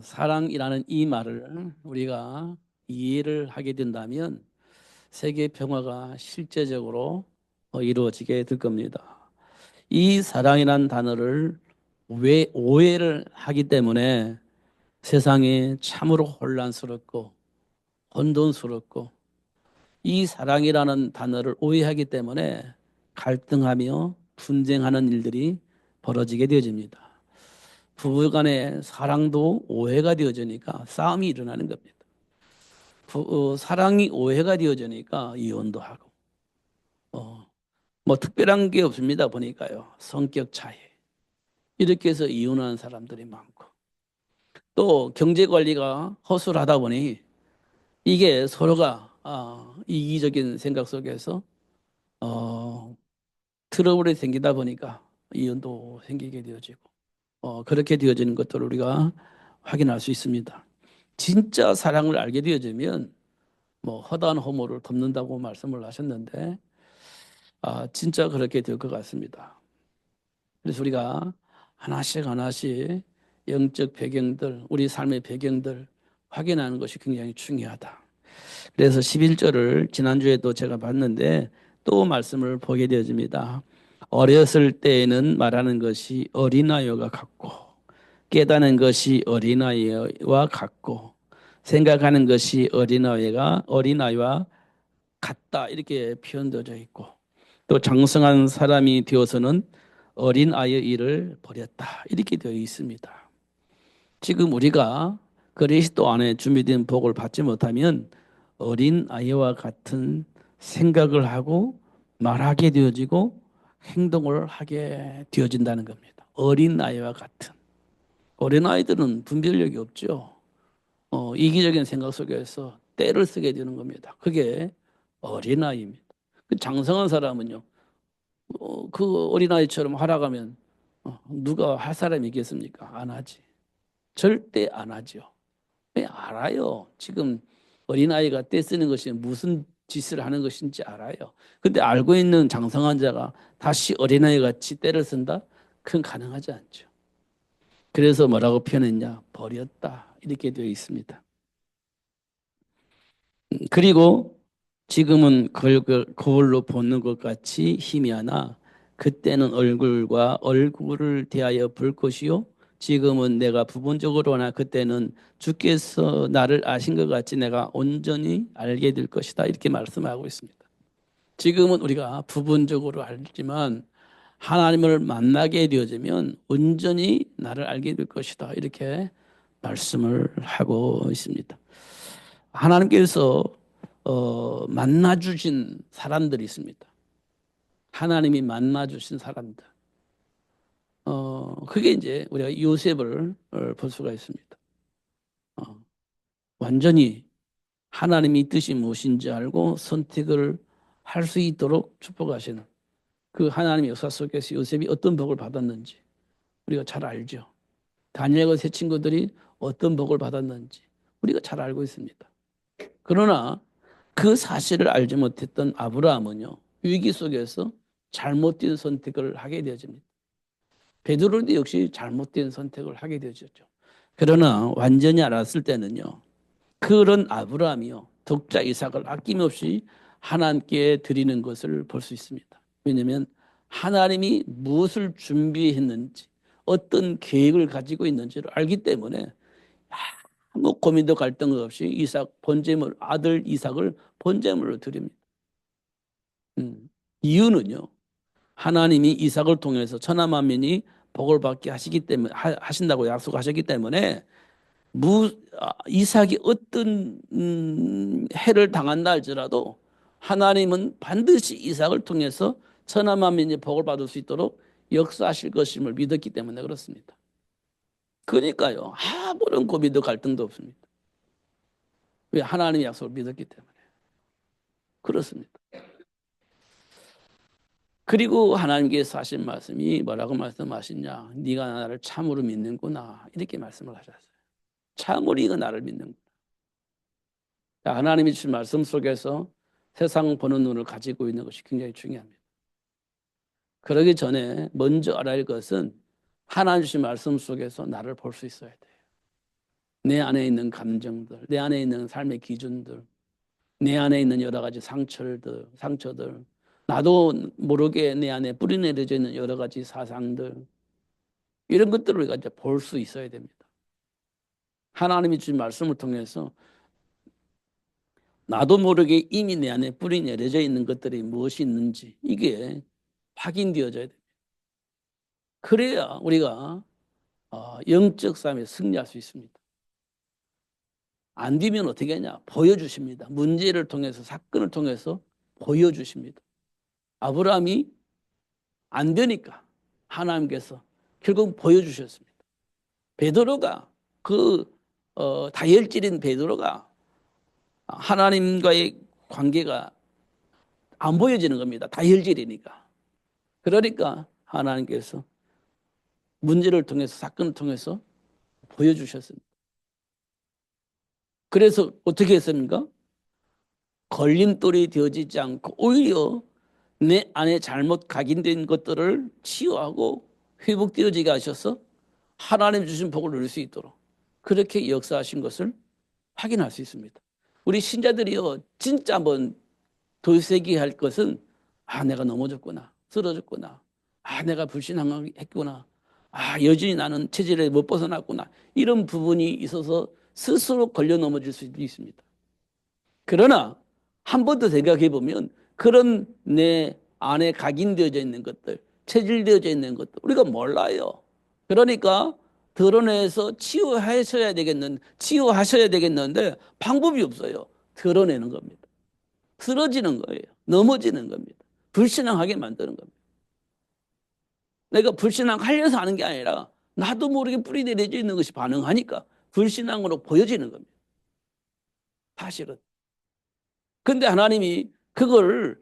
사랑이라는 이 말을 우리가 이해를 하게 된다면 세계 평화가 실제적으로 이루어지게 될 겁니다. 이 사랑이라는 단어를 왜 오해를 하기 때문에 세상이 참으로 혼란스럽고 혼돈스럽고 이 사랑이라는 단어를 오해하기 때문에 갈등하며 분쟁하는 일들이 벌어지게 되어집니다. 부부간의 사랑도 오해가 되어지니까 싸움이 일어나는 겁니다. 사랑이 오해가 되어지니까 이혼도 하고, 어, 뭐 특별한 게 없습니다. 보니까요. 성격 차이. 이렇게 해서 이혼하는 사람들이 많고, 또 경제 관리가 허술하다 보니 이게 서로가 이기적인 생각 속에서 트러블이 생기다 보니까 이혼도 생기게 되어지고, 그렇게 되어지는 것들을 우리가 확인할 수 있습니다. 진짜 사랑을 알게 되어지면 뭐 허다한 허물을 덮는다고 말씀을 하셨는데 진짜 그렇게 될 것 같습니다. 그래서 우리가 하나씩 하나씩 영적 배경들, 우리 삶의 배경들 확인하는 것이 굉장히 중요하다. 그래서 11절을 지난주에도 제가 봤는데 또 말씀을 보게 되어집니다. 어렸을 때에는 말하는 것이 어린아이와 같고 깨닫는 것이 어린아이와 같고 생각하는 것이 어린아이와 같다 이렇게 표현되어 있고 또 장성한 사람이 되어서는 어린아이의 일을 버렸다 이렇게 되어 있습니다. 지금 우리가 그리스도 안에 준비된 복을 받지 못하면 어린아이와 같은 생각을 하고 말하게 되어지고 행동을 하게 되어진다는 겁니다. 어린아이와 같은. 어린아이들은 분별력이 없죠. 이기적인 생각 속에서 때를 쓰게 되는 겁니다. 그게 어린아이입니다. 그 장성한 사람은요, 그 어린아이처럼 하라가면 누가 할 사람이 있겠습니까? 안 하지. 절대 안 하죠. 왜 알아요. 지금 어린아이가 때 쓰는 것이 무슨 짓을 하는 것인지 알아요. 근데 알고 있는 장성한 자가 다시 어린아이 같이 때를 쓴다? 그건 가능하지 않죠. 그래서 뭐라고 표현했냐? 버렸다. 이렇게 되어 있습니다. 그리고 지금은 거울로 보는 것 같이 희미하나 그때는 얼굴과 얼굴을 대하여 볼 것이요 지금은 내가 부분적으로나 그때는 주께서 나를 아신 것 같이 내가 온전히 알게 될 것이다 이렇게 말씀하고 있습니다. 지금은 우리가 부분적으로 알지만 하나님을 만나게 되어지면 온전히 나를 알게 될 것이다 이렇게 말씀을 하고 있습니다. 하나님께서 만나 주신 사람들이 있습니다. 하나님이 만나 주신 사람들. 그게 이제 우리가 요셉을 볼 수가 있습니다. 어, 완전히 하나님이 뜻이 무엇인지 알고 선택을 할 수 있도록 축복하시는 그 하나님의 역사 속에서 요셉이 어떤 복을 받았는지 우리가 잘 알죠. 다니엘과 세 친구들이 어떤 복을 받았는지 우리가 잘 알고 있습니다. 그러나 그 사실을 알지 못했던 아브라함은요, 위기 속에서 잘못된 선택을 하게 되어집니다. 베드로도 역시 잘못된 선택을 하게 되어졌죠. 그러나 완전히 알았을 때는요, 그런 아브라함이요, 독자 이삭을 아낌없이 하나님께 드리는 것을 볼 수 있습니다. 왜냐하면 하나님이 무엇을 준비했는지, 어떤 계획을 가지고 있는지를 알기 때문에 아무 고민도 갈등 없이 이삭 번제물 아들 이삭을 번제물로 드립니다. 이유는요. 하나님이 이삭을 통해서 천하 만민이 복을 받게 하시기 때문에 하신다고 약속하셨기 때문에 이삭이 어떤 해를 당한다 할지라도 하나님은 반드시 이삭을 통해서 천하 만민이 복을 받을 수 있도록 역사하실 것임을 믿었기 때문에 그렇습니다. 그러니까요. 아무런 고민도 갈등도 없습니다. 왜 하나님의 약속을 믿었기 때문에 그렇습니다. 그리고 하나님께서 하신 말씀이 뭐라고 말씀하시냐? 네가 나를 참으로 믿는구나 이렇게 말씀을 하셨어요. 참으로 네가 나를 믿는구나. 하나님이 주신 말씀 속에서 세상 보는 눈을 가지고 있는 것이 굉장히 중요합니다. 그러기 전에 먼저 알아야 할 것은 하나님 주신 말씀 속에서 나를 볼 수 있어야 돼요. 내 안에 있는 감정들, 내 안에 있는 삶의 기준들, 내 안에 있는 여러 가지 상처들, 나도 모르게 내 안에 뿌리내려져 있는 여러 가지 사상들, 이런 것들을 우리가 이제 볼 수 있어야 됩니다. 하나님이 주신 말씀을 통해서 나도 모르게 이미 내 안에 뿌리내려져 있는 것들이 무엇이 있는지 이게 확인되어져야 됩니다. 그래야 우리가 영적 싸움에 승리할 수 있습니다. 안 되면 어떻게 하냐? 보여주십니다. 문제를 통해서, 사건을 통해서 보여주십니다. 아브라함이 안 되니까 하나님께서 결국 보여주셨습니다. 베드로가 다혈질인 베드로가 하나님과의 관계가 안 보여지는 겁니다. 다혈질이니까. 그러니까 하나님께서 문제를 통해서, 사건을 통해서 보여주셨습니다. 그래서 어떻게 했습니까? 걸림돌이 되어지지 않고 오히려 내 안에 잘못 각인된 것들을 치유하고 회복되어지게 하셔서 하나님 주신 복을 누릴 수 있도록 그렇게 역사하신 것을 확인할 수 있습니다. 우리 신자들이요, 진짜 한번 되새기할 것은 내가 넘어졌구나, 쓰러졌구나, 내가 불신앙했구나, 여전히 나는 체질에 못 벗어났구나, 이런 부분이 있어서 스스로 걸려 넘어질 수도 있습니다. 그러나 한 번 더 생각해 보면 그런 내 안에 각인되어져 있는 것들, 체질되어져 있는 것들 우리가 몰라요. 그러니까 드러내서 치유하셔야 되겠는데 방법이 없어요. 드러내는 겁니다. 쓰러지는 거예요. 넘어지는 겁니다. 불신앙하게 만드는 겁니다. 내가 불신앙하려서 하는 게 아니라 나도 모르게 뿌리 내려져 있는 것이 반응하니까 불신앙으로 보여지는 겁니다. 사실은. 근데 하나님이 그걸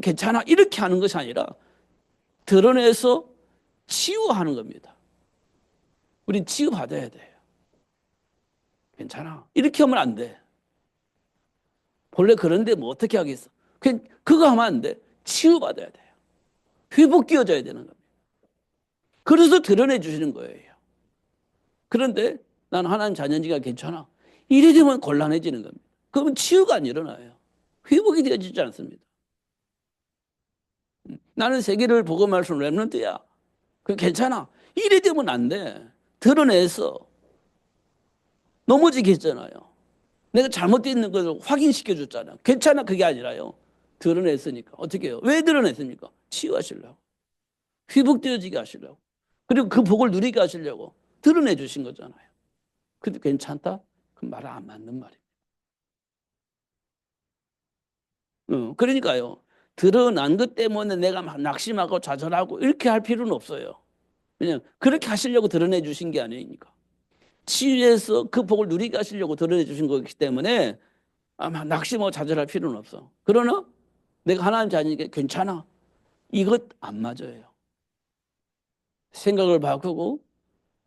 괜찮아 이렇게 하는 것이 아니라 드러내서 치유하는 겁니다. 우린 치유받아야 돼요. 괜찮아 이렇게 하면 안 돼. 본래 그런데 뭐 어떻게 하겠어. 그거 하면 안 돼. 치유받아야 돼요. 회복되어져야 되는 겁니다. 그래서 드러내 주시는 거예요. 그런데 난 하나님 자녀인지가 괜찮아 이래 되면 곤란해지는 겁니다. 그러면 치유가 안 일어나요. 회복이 되어지지 않습니다. 나는 세계를 복음할 수 있는 렘넌트야. 그 괜찮아. 이래 되면 안 돼. 드러내서 넘어지게 했잖아요. 내가 잘못되어 있는 것을 확인시켜 줬잖아요. 괜찮아 그게 아니라요. 드러냈으니까. 어떻게 해요? 왜 드러냈습니까? 치유하시려고. 회복되어지게 하시려고. 그리고 그 복을 누리게 하시려고 드러내 주신 거잖아요. 근데 괜찮다? 그 말은 안 맞는 말이에요. 그러니까요. 드러난 것 때문에 내가 막 낙심하고 좌절하고 이렇게 할 필요는 없어요. 왜냐하면 그렇게 하시려고 드러내 주신 게 아니니까. 치유해서 그 복을 누리게 하시려고 드러내 주신 거기 때문에 아마 낙심하고 좌절할 필요는 없어. 그러나 내가 하나님 자녀니까 괜찮아. 이것 안 맞아요. 생각을 바꾸고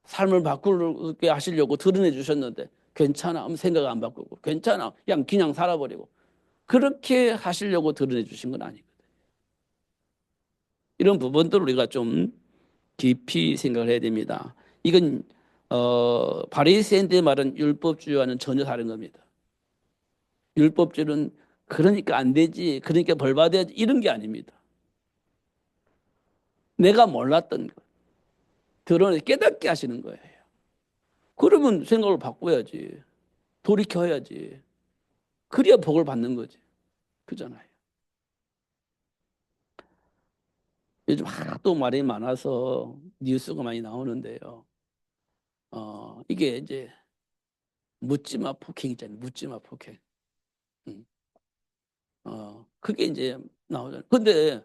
삶을 바꾸게 하시려고 드러내 주셨는데 괜찮아 하면 생각 안 바꾸고 괜찮아 그냥 살아버리고 그렇게 하시려고 드러내 주신 건 아니거든요. 이런 부분들을 우리가 좀 깊이 생각을 해야 됩니다. 이건 바리새인들의 말은 율법주의와는 전혀 다른 겁니다. 율법주의는 그러니까 안 되지, 그러니까 벌 받아야지 이런 게 아닙니다. 내가 몰랐던 것, 드러내 깨닫게 하시는 거예요. 그러면 생각을 바꿔야지, 돌이켜야지. 그래야 복을 받는 거지. 그잖아요. 요즘 하도 말이 많아서 뉴스가 많이 나오는데요. 이게 이제 묻지마 폭행 있잖아요. 묻지마 폭행. 음. 그게 이제 나오잖아요. 근데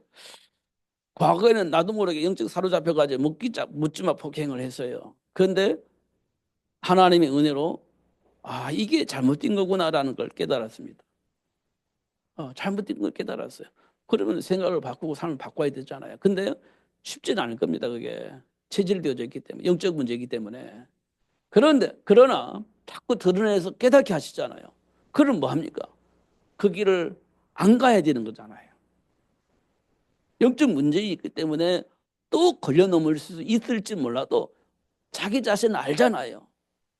과거에는 나도 모르게 영적 사로잡혀가지고 묻지마 폭행을 했어요. 그런데 하나님의 은혜로 이게 잘못된 거구나라는 걸 깨달았습니다. 잘못된 걸 깨달았어요. 그러면 생각을 바꾸고 삶을 바꿔야 되잖아요. 근데 쉽지는 않을 겁니다. 그게 체질되어져 있기 때문에 영적 문제이기 때문에. 그러나 자꾸 드러내서 깨닫게 하시잖아요. 그럼 뭐 합니까? 그 길을 안 가야 되는 거잖아요. 영적 문제이기 때문에 또 걸려 넘을 수 있을지 몰라도 자기 자신은 알잖아요.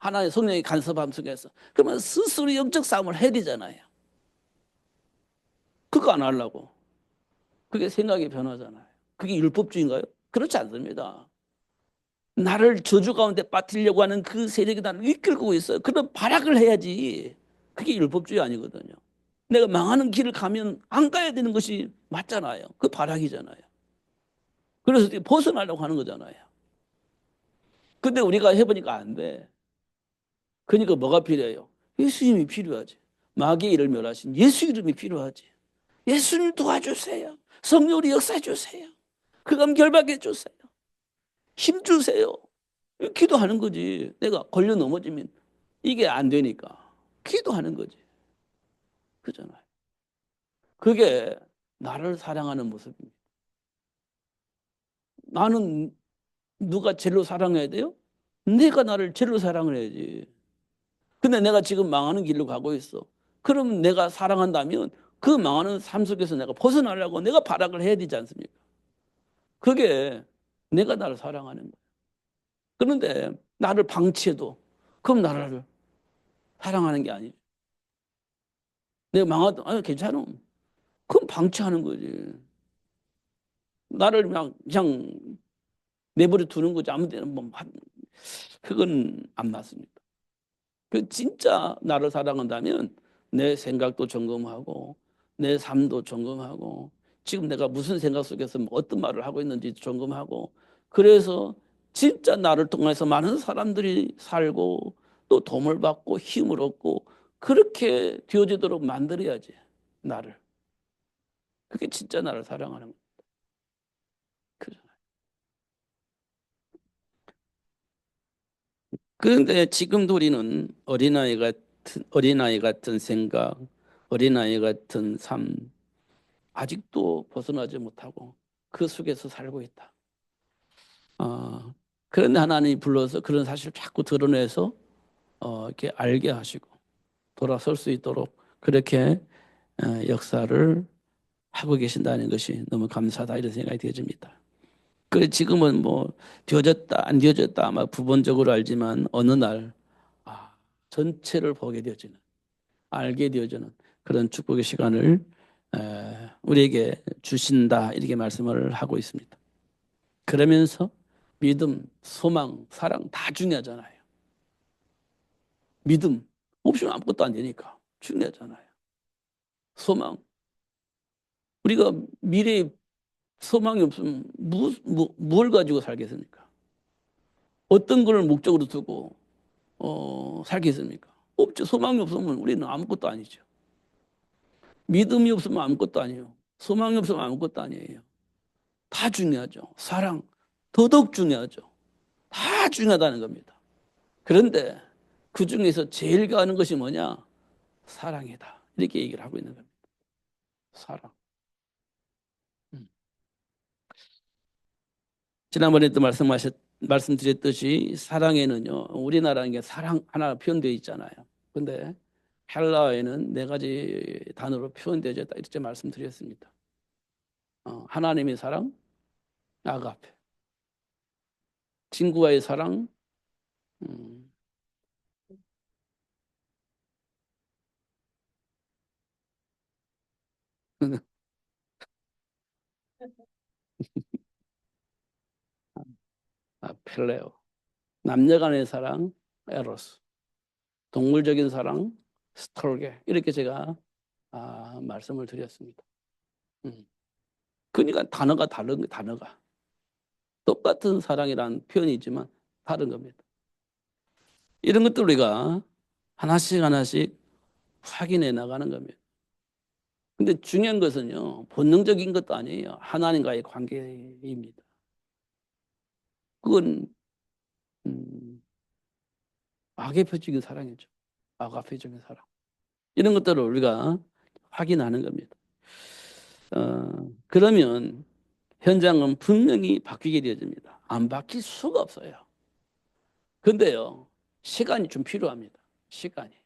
하나의 성령의 간섭함 속에서. 그러면 스스로 영적 싸움을 해야 되잖아요. 그거 안 하려고. 그게 생각이 변하잖아요. 그게 율법주의인가요? 그렇지 않습니다. 나를 저주 가운데 빠뜨리려고 하는 그 세력이 나를 이끌고 있어요. 그런 발악을 해야지. 그게 율법주의 아니거든요. 내가 망하는 길을 가면 안 가야 되는 것이 맞잖아요. 그 발악이잖아요. 그래서 벗어나려고 하는 거잖아요. 근데 우리가 해보니까 안 돼. 그러니까 뭐가 필요해요? 예수님이 필요하지. 마귀의 일을 멸하신 예수 이름이 필요하지. 예수님 도와주세요. 성령으로 역사해 주세요. 그감 결박해 주세요. 힘 주세요. 기도하는 거지. 내가 걸려 넘어지면 이게 안 되니까 기도하는 거지. 그잖아요. 그게 나를 사랑하는 모습입니다. 나는 누가 제일로 사랑해야 돼요? 내가 나를 제일로 사랑을 해야지. 근데 내가 지금 망하는 길로 가고 있어. 그럼 내가 사랑한다면 그 망하는 삶 속에서 내가 벗어나려고 내가 발악을 해야 되지 않습니까? 그게 내가 나를 사랑하는 거예요. 그런데 나를 방치해도 그럼 나를 사랑하는 게 아니죠. 내가 망하도 아니 괜찮아. 그럼 방치하는 거지. 나를 그냥 내버려 두는 거지. 아무 데나 뭐 그건 안 맞습니다. 그 진짜 나를 사랑한다면 내 생각도 점검하고 내 삶도 점검하고 지금 내가 무슨 생각 속에서 뭐 어떤 말을 하고 있는지 점검하고 그래서 진짜 나를 통해서 많은 사람들이 살고 또 도움을 받고 힘을 얻고 그렇게 되어지도록 만들어야지 나를. 그게 진짜 나를 사랑하는 거죠. 그런데 지금도 우리는 어린아이 같은 생각, 어린아이 같은 삶, 아직도 벗어나지 못하고 그 속에서 살고 있다. 그런데 하나님이 불러서 그런 사실을 자꾸 드러내서 이렇게 알게 하시고 돌아설 수 있도록 그렇게 역사를 하고 계신다는 것이 너무 감사하다 이런 생각이 되어집니다. 그 지금은 뭐 되어졌다 안 되어졌다 막 부분적으로 알지만 어느 날 전체를 보게 되어지는 알게 되어지는 그런 축복의 시간을 우리에게 주신다 이렇게 말씀을 하고 있습니다. 그러면서 믿음, 소망, 사랑 다 중요하잖아요. 믿음 없으면 아무것도 안 되니까 중요하잖아요. 소망 우리가 미래에 소망이 없으면 뭘 가지고 살겠습니까? 어떤 걸 목적으로 두고 살겠습니까? 없죠. 소망이 없으면 우리는 아무것도 아니죠. 믿음이 없으면 아무것도 아니에요. 소망이 없으면 아무것도 아니에요. 다 중요하죠. 사랑 더더욱 중요하죠. 다 중요하다는 겁니다. 그런데 그 중에서 제일 가는 것이 뭐냐? 사랑이다. 이렇게 얘기를 하고 있는 겁니다. 사랑. 음. 지난번에도 말씀드렸듯이 사랑에는요, 우리나라는 게 사랑 하나 표현되어 있잖아요. 근데 헬라어에는 네 가지 단어로 표현되어 있다. 이렇게 말씀드렸습니다. 하나님의 사랑, 아가페. 친구와의 사랑, 음, 필레오. 남녀 간의 사랑, 에로스. 동물적인 사랑, 스톨게. 이렇게 제가 말씀을 드렸습니다. 음. 그러니까 단어가 다른 단어가 똑같은 사랑이라는 표현이지만 다른 겁니다. 이런 것들 우리가 하나씩 하나씩 확인해 나가는 겁니다. 근데 중요한 것은요, 본능적인 것도 아니에요. 하나님과의 관계입니다. 그건 아가페적인 사랑이죠. 아가페적인 사랑. 이런 것들을 우리가 확인하는 겁니다. 그러면 현장은 분명히 바뀌게 되어집니다. 안 바뀔 수가 없어요. 근데요, 시간이 좀 필요합니다. 시간이.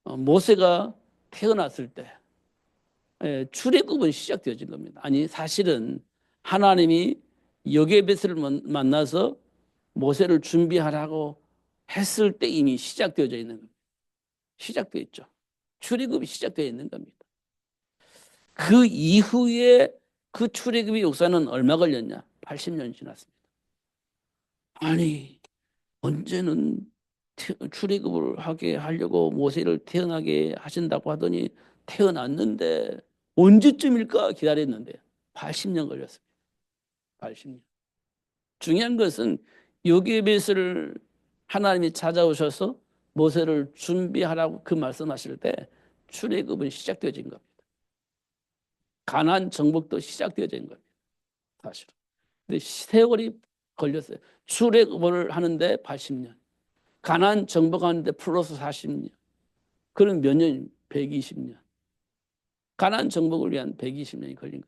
모세가 태어났을 때 출애굽은 시작되어진 겁니다. 아니 사실은 하나님이 여게벳을 만나서 모세를 준비하라고 했을 때 이미 시작되어져 있는 겁니다. 시작되어 있죠. 출애굽이 시작되어 있는 겁니다. 그 이후에 그 출애굽의 역사는 얼마 걸렸냐? 80년 지났습니다. 아니, 언제는 출애굽을 하게 하려고 모세를 태어나게 하신다고 하더니 태어났는데 언제쯤일까 기다렸는데 80년 걸렸습니다. 80년. 중요한 것은 요게벳을 하나님이 찾아오셔서 모세를 준비하라고 그 말씀하실 때 출애굽은 시작되어진 겁니다. 가나안 정복도 시작되어진 겁니다. 사실은. 근데 세월이 걸렸어요. 출애굽을 하는데 80년. 가나안 정복하는데 플러스 40년. 그럼 몇 년? 120년. 가나안 정복을 위한 120년이 걸린 겁니다.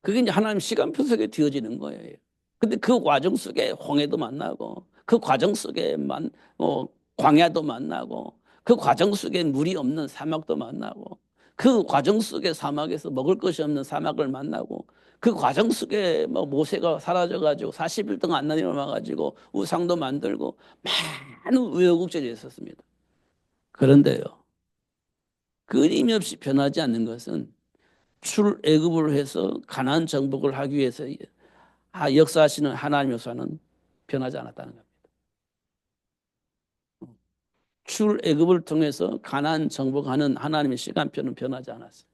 그게 이제 하나님 시간표 속에 되어지는 거예요. 근데 그 과정 속에 홍해도 만나고, 그 과정 속에 광야도 만나고, 그 과정 속에 물이 없는 사막도 만나고, 그 과정 속에 사막에서 먹을 것이 없는 사막을 만나고, 그 과정 속에 모세가 사라져가지고 40일 동안 안 내려와가지고 우상도 만들고 많은 우여곡절이 있었습니다. 그런데요, 끊임없이 변하지 않는 것은 출애굽을 해서 가나안 정복을 하기 위해서 역사하시는 하나님의 역사는 변하지 않았다는 겁니다. 출애굽을 통해서 가나안 정복하는 하나님의 시간표는 변하지 않았어요.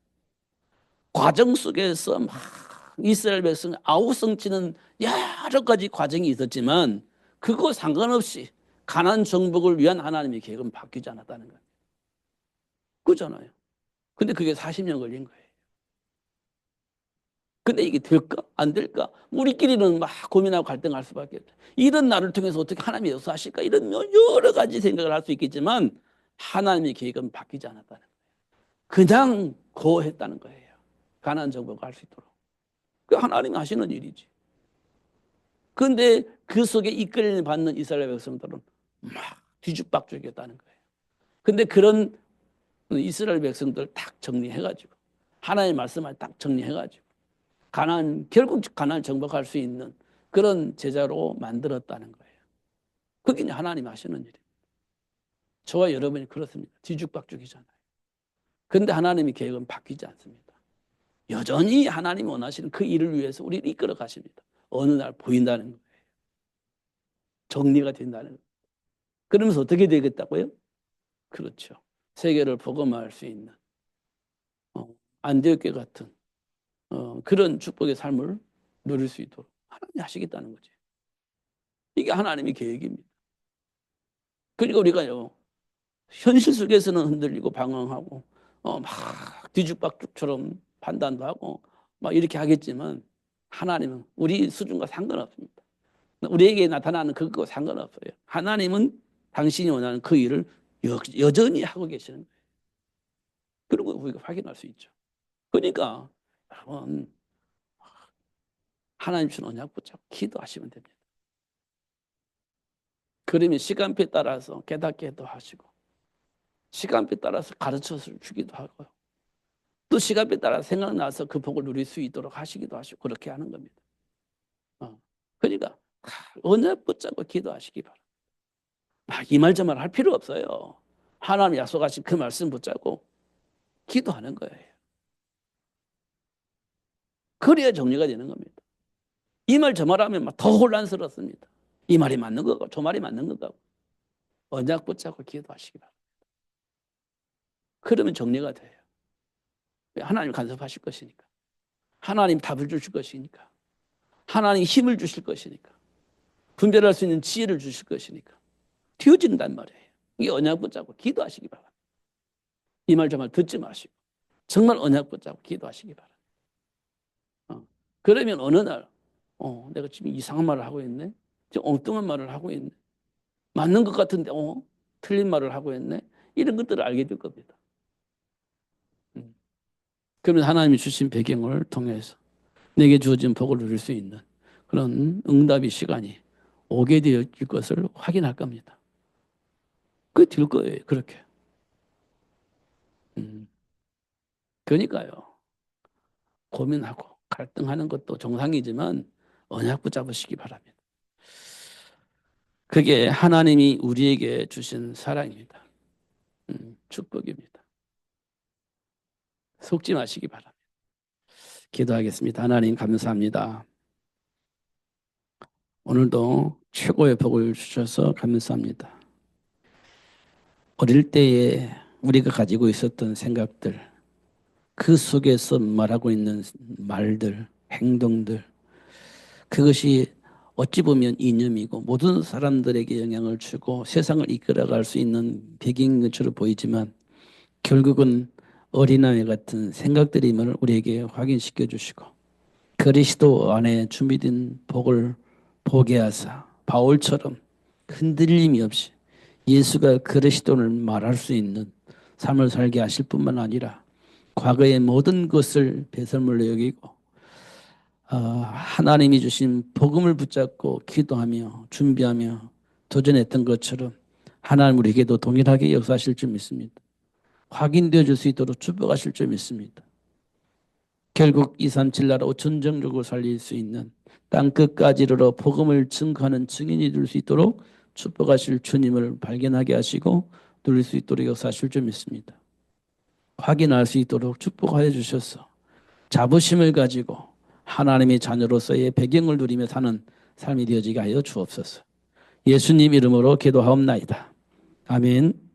과정 속에서 막 이스라엘 백성 아우성치는 여러 가지 과정이 있었지만 그거 상관없이 가나안 정복을 위한 하나님의 계획은 바뀌지 않았다는 거예요. 그렇잖아요. 근데 그게 40년 걸린 거예요. 근데 이게 될까? 안 될까? 우리끼리는 막 고민하고 갈등할 수밖에 없다. 이런 나를 통해서 어떻게 하나님이 역사하실까? 이런 여러 가지 생각을 할 수 있겠지만 하나님의 계획은 바뀌지 않았다는 거예요. 그냥 거했다는 거예요. 가나안 정복을 할 수 있도록. 그 하나님이 하시는 일이지. 그런데 그 속에 이끌림 받는 이스라엘 백성들은 막 뒤죽박죽이었다는 거예요. 근데 그런 이스라엘 백성들 딱 정리해가지고 하나님의 말씀을 딱 정리해가지고 결국 가나안 정복할 수 있는 그런 제자로 만들었다는 거예요. 그게 하나님 하시는 일이에요. 저와 여러분이 그렇습니다. 뒤죽박죽이잖아요. 그런데 하나님의 계획은 바뀌지 않습니다. 여전히 하나님이 원하시는 그 일을 위해서 우리를 이끌어 가십니다. 어느 날 보인다는 거예요. 정리가 된다는 거예요. 그러면서 어떻게 되겠다고요? 그렇죠. 세계를 복음화할 수 있는 안디옥 같은 그런 축복의 삶을 누릴 수 있도록 하나님이 하시겠다는 거죠. 이게 하나님의 계획입니다. 그러니까 우리가요, 현실 속에서는 흔들리고 방황하고, 막 뒤죽박죽처럼 판단도 하고, 막 이렇게 하겠지만, 하나님은 우리 수준과 상관없습니다. 우리에게 나타나는 그것과 상관없어요. 하나님은 당신이 원하는 그 일을 여전히 하고 계시는 거예요. 그리고 우리가 확인할 수 있죠. 그러니까, 여러분, 하나님 주는 언약 붙잡고 기도하시면 됩니다. 그러면 시간표에 따라서 깨닫게도 하시고, 시간표에 따라서 가르쳐 주기도 하고요. 또 시간표에 따라 생각나서 그 복을 누릴 수 있도록 하시기도 하시고 그렇게 하는 겁니다. 그러니까 언약 붙잡고 기도하시기 바랍니다. 이 말 저 말 할 필요 없어요. 하나님 약속하신 그 말씀 붙잡고 기도하는 거예요. 그래야 정리가 되는 겁니다. 이 말 저 말 하면 더 혼란스럽습니다. 이 말이 맞는 거고 저 말이 맞는 거고 언약 붙잡고 기도하시기 바랍니다. 그러면 정리가 돼요. 하나님 간섭하실 것이니까. 하나님 답을 주실 것이니까. 하나님 힘을 주실 것이니까. 분별할 수 있는 지혜를 주실 것이니까. 뒤어진단 말이에요. 이게 언약 붙잡고 기도하시기 바랍니다. 이 말 정말 듣지 마시고 정말 언약 붙잡고 기도하시기 바랍니다. 그러면 어느 날 내가 지금 이상한 말을 하고 있네. 지금 엉뚱한 말을 하고 있네. 맞는 것 같은데 틀린 말을 하고 있네. 이런 것들을 알게 될 겁니다. 그러면 하나님이 주신 배경을 통해서 내게 주어진 복을 누릴 수 있는 그런 응답의 시간이 오게 되어 질 것을 확인할 겁니다. 그게 될 거예요. 그렇게. 그러니까요. 고민하고 갈등하는 것도 정상이지만 언약 붙잡으시기 바랍니다. 그게 하나님이 우리에게 주신 사랑입니다. 축복입니다. 속지 마시기 바랍니다. 기도하겠습니다. 하나님 감사합니다. 오늘도 최고의 복을 주셔서 감사합니다. 어릴 때에 우리가 가지고 있었던 생각들, 그 속에서 말하고 있는 말들, 행동들, 그것이 어찌 보면 이념이고 모든 사람들에게 영향을 주고 세상을 이끌어갈 수 있는 배경인 것처럼 보이지만 결국은 어린아이 같은 생각들임을 우리에게 확인시켜 주시고 그리스도 안에 준비된 복을 보게 하사 바울처럼 흔들림이 없이 예수가 그리스도를 말할 수 있는 삶을 살게 하실 뿐만 아니라 과거의 모든 것을 배설물로 여기고 하나님이 주신 복음을 붙잡고 기도하며 준비하며 도전했던 것처럼 하나님 우리에게도 동일하게 역사하실 줄 믿습니다. 확인되어 줄 수 있도록 축복하실 줄 믿습니다. 결국 237 나라 5천 종족을 살릴 수 있는 땅끝까지 이르러 복음을 증거하는 증인이 될 수 있도록 축복하실 주님을 발견하게 하시고 누릴 수 있도록 역사하실 줄 믿습니다. 확인할 수 있도록 축복하여 주셔서 자부심을 가지고 하나님의 자녀로서의 배경을 누리며 사는 삶이 되어지게 하여 주옵소서. 예수님 이름으로 기도하옵나이다. 아멘.